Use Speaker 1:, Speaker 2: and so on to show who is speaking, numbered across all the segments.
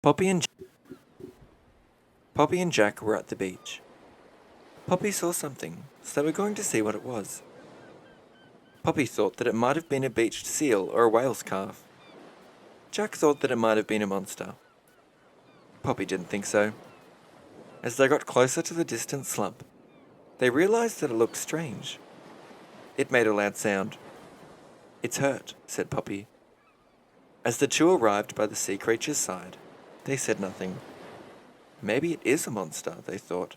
Speaker 1: Poppy and Jack were at the beach. Poppy saw something, so they were going to see what it was. Poppy thought that it might have been a beached seal or a whale's calf. Jack thought that it might have been a monster. Poppy didn't think so. As they got closer to the distant slump, they realized that it looked strange. It made a loud sound. "It's hurt," said Poppy. As the two arrived by the sea creature's side, they said nothing. Maybe it is a monster, they thought.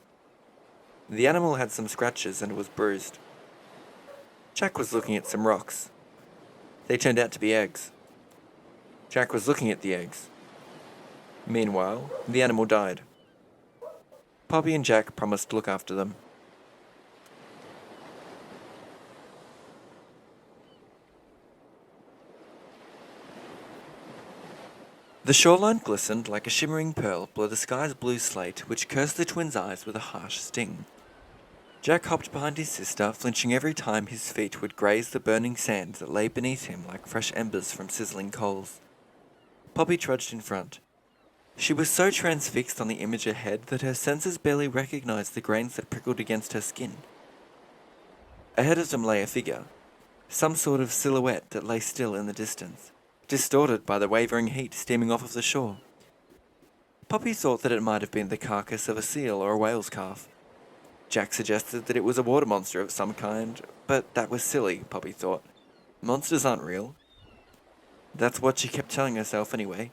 Speaker 1: The animal had some scratches and was bruised. Jack was looking at some rocks. They turned out to be eggs. Jack was looking at the eggs. Meanwhile, the animal died. Poppy and Jack promised to look after them. The shoreline glistened like a shimmering pearl below the sky's blue slate, which cursed the twins' eyes with a harsh sting. Jack hopped behind his sister, flinching every time his feet would graze the burning sand that lay beneath him like fresh embers from sizzling coals. Poppy trudged in front. She was so transfixed on the image ahead that her senses barely recognized the grains that prickled against her skin. Ahead of them lay a figure, some sort of silhouette that lay still in the distance, distorted by the wavering heat steaming off of the shore. Poppy thought that it might have been the carcass of a seal or a whale's calf. Jack suggested that it was a water monster of some kind, but that was silly, Poppy thought. Monsters aren't real. That's what she kept telling herself anyway.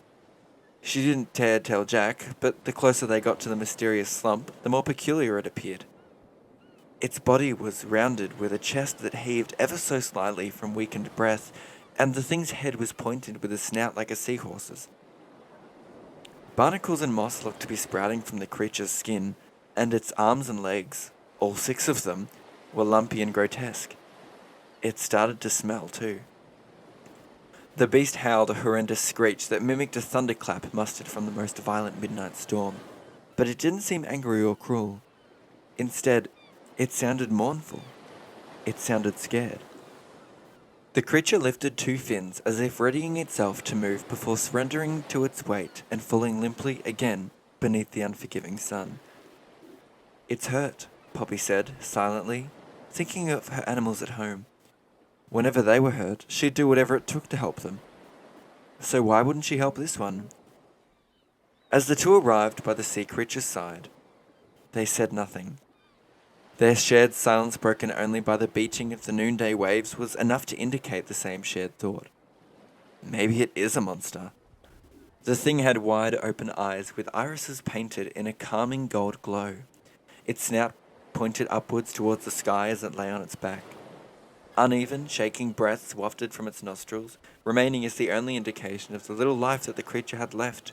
Speaker 1: She didn't dare tell Jack, but the closer they got to the mysterious slump, the more peculiar it appeared. Its body was rounded with a chest that heaved ever so slightly from weakened breath, and the thing's head was pointed with a snout like a seahorse's. Barnacles and moss looked to be sprouting from the creature's skin, and its arms and legs, all 6 of them, were lumpy and grotesque. It started to smell too. The beast howled a horrendous screech that mimicked a thunderclap mustered from the most violent midnight storm, but it didn't seem angry or cruel. Instead, it sounded mournful. It sounded scared. The creature lifted 2 fins as if readying itself to move before surrendering to its weight and falling limply again beneath the unforgiving sun. "It's hurt," Poppy said, silently, thinking of her animals at home. Whenever they were hurt, she'd do whatever it took to help them. So why wouldn't she help this one? As the two arrived by the sea creature's side, they said nothing. Their shared silence, broken only by the beating of the noonday waves, was enough to indicate the same shared thought. Maybe it is a monster. The thing had wide open eyes with irises painted in a calming gold glow. Its snout pointed upwards towards the sky as it lay on its back. Uneven, shaking breaths wafted from its nostrils, remaining as the only indication of the little life that the creature had left.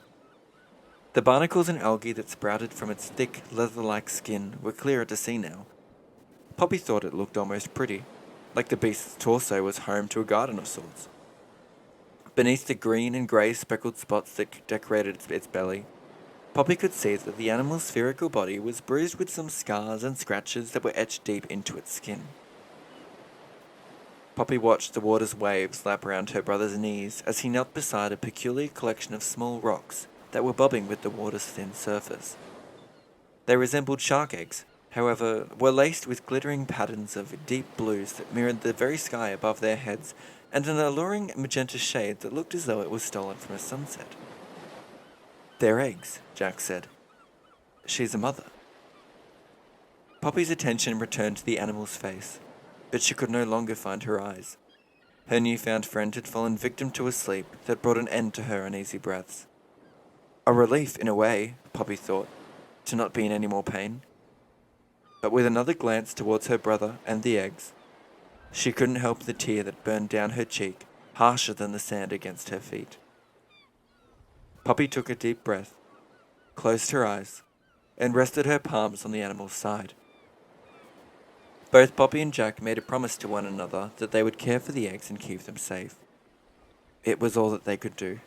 Speaker 1: The barnacles and algae that sprouted from its thick, leather-like skin were clearer to see now. Poppy thought it looked almost pretty, like the beast's torso was home to a garden of sorts. Beneath the green and grey speckled spots that decorated its belly, Poppy could see that the animal's spherical body was bruised with some scars and scratches that were etched deep into its skin. Poppy watched the water's waves lap around her brother's knees as he knelt beside a peculiar collection of small rocks that were bobbing with the water's thin surface. They resembled shark eggs, however, were laced with glittering patterns of deep blues that mirrored the very sky above their heads and an alluring magenta shade that looked as though it was stolen from a sunset. "They're eggs," Jack said. "She's a mother." Poppy's attention returned to the animal's face, but she could no longer find her eyes. Her newfound friend had fallen victim to a sleep that brought an end to her uneasy breaths. A relief, in a way, Poppy thought, to not be in any more pain. But with another glance towards her brother and the eggs, she couldn't help the tear that burned down her cheek, harsher than the sand against her feet. Poppy took a deep breath, closed her eyes, and rested her palms on the animal's side. Both Poppy and Jack made a promise to one another that they would care for the eggs and keep them safe. It was all that they could do.